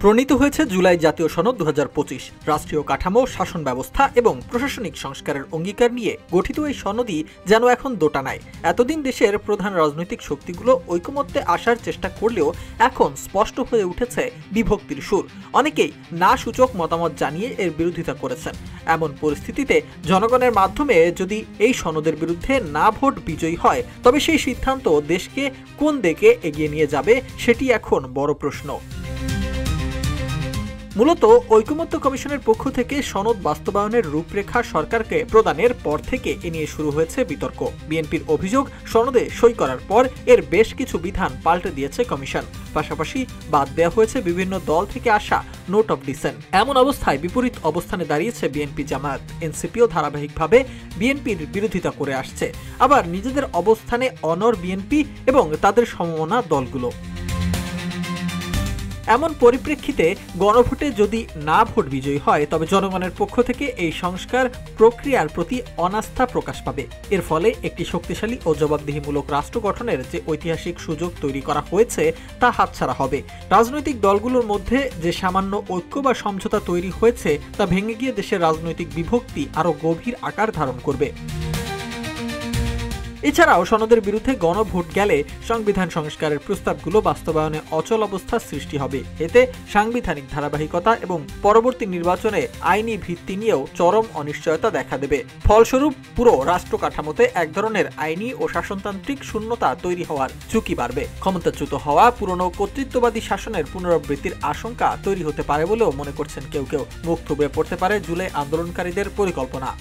প্রণীত হয়েছে জুলাই জাতীয় সনদ 2025 রাষ্ট্রীয় কাঠামো, শাসন ব্যবস্থা এবং প্রশাসনিক সংস্কারের অঙ্গীকার নিয়ে গঠিত এই সনদই যেন এখন দোটানায়। এতদিন দেশের প্রধান রাজনৈতিক শক্তিগুলো ঐকমত্যে আসার চেষ্টা করলেও এখন স্পষ্ট হয়ে উঠেছে বিভক্তির সুর। অনেকেই না সূচক মতামত জানিয়ে এর বিরোধিতা করেছেন। এমন পরিস্থিতিতে জনগণের মাধ্যমে যদি এই সনদের বিরুদ্ধে না ভোট বিজয়ী হয়, তবে সেই সিদ্ধান্ত দেশকে কোন দিকে এগিয়ে নিয়ে যাবে সেটি এখন বড় প্রশ্ন। মূলত ঐকমত্য কমিশনের পক্ষ থেকে সনদ বাস্তবায়নের রূপরেখা সরকারকে প্রদানের পর থেকে এ নিয়ে শুরু হয়েছে বিতর্ক। বিএনপির অভিযোগ, সনদে সই করার পর এর বেশ কিছু বিধান পাল্টে দিয়েছে কমিশন। পাশাপাশি বাদ দেওয়া হয়েছে বিভিন্ন দল থেকে আসা নোট অব ডিসেন্ট। এমন অবস্থায় বিপরীত অবস্থানে দাঁড়িয়েছে বিএনপি, জামায়াত, এনসিপিও ধারাবাহিকভাবে বিএনপির বিরোধিতা করে আসছে। আবার নিজেদের অবস্থানে অনড় বিএনপি এবং তাদের সমমনা দলগুলো। এমন পরিপ্রেক্ষিতে গণভোটে যদি না ভোট বিজয়ী হয়, তবে জনগণের পক্ষ থেকে এই সংস্কার প্রক্রিয়ার প্রতি অনাস্থা প্রকাশ পাবে। এর ফলে একটি শক্তিশালী ও জবাবদিহিমূলক রাষ্ট্র গঠনের যে ঐতিহাসিক সুযোগ তৈরি করা হয়েছে তা হাতছাড়া হবে। রাজনৈতিক দলগুলোর মধ্যে যে সামান্য ঐক্য বা সমঝোতা তৈরি হয়েছে তা ভেঙে গিয়ে দেশের রাজনৈতিক বিভক্তি আরও গভীর আকার ধারণ করবে। এছাড়াও সনদের বিরুদ্ধে গণভোট গেলে সংবিধান সংস্কারের প্রস্তাবগুলো বাস্তবায়নে অচল অবস্থার সৃষ্টি হবে। এতে সাংবিধানিক ধারাবাহিকতা এবং পরবর্তী নির্বাচনে আইনি ভিত্তি নিয়েও চরম অনিশ্চয়তা দেখা দেবে। ফলস্বরূপ পুরো রাষ্ট্র কাঠামোতে এক ধরনের আইনি ও শাসনতান্ত্রিক শূন্যতা তৈরি হওয়ার ঝুঁকি বাড়বে। ক্ষমতাচ্যুত হওয়া পুরনো কর্তৃত্ববাদী শাসনের পুনরাবৃত্তির আশঙ্কা তৈরি হতে পারে বলেও মনে করছেন কেউ কেউ। মুখ থুবড়ে পড়তে পারে জুলাই আন্দোলনকারীদের পরিকল্পনা।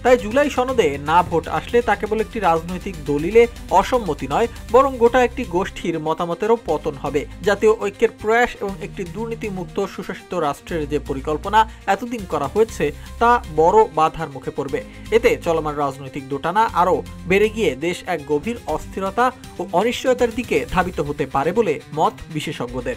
তাই জুলাই সনদে না ভোট আসলে তা কেবল একটি রাজনৈতিক দলিলে অসম্মতি নয়, বরং গোটা একটি গোষ্ঠীর মতামতেরও পতন হবে। জাতীয় ঐক্যের প্রয়াস এবং একটি দুর্নীতিমুক্ত সুশাসিত রাষ্ট্রের যে পরিকল্পনা এতদিন করা হয়েছে তা বড় বাধার মুখে পড়বে। এতে চলমান রাজনৈতিক দোটানা আরও বেড়ে গিয়ে দেশ এক গভীর অস্থিরতা ও অনিশ্চয়তার দিকে ধাবিত হতে পারে বলে মত বিশেষজ্ঞদের।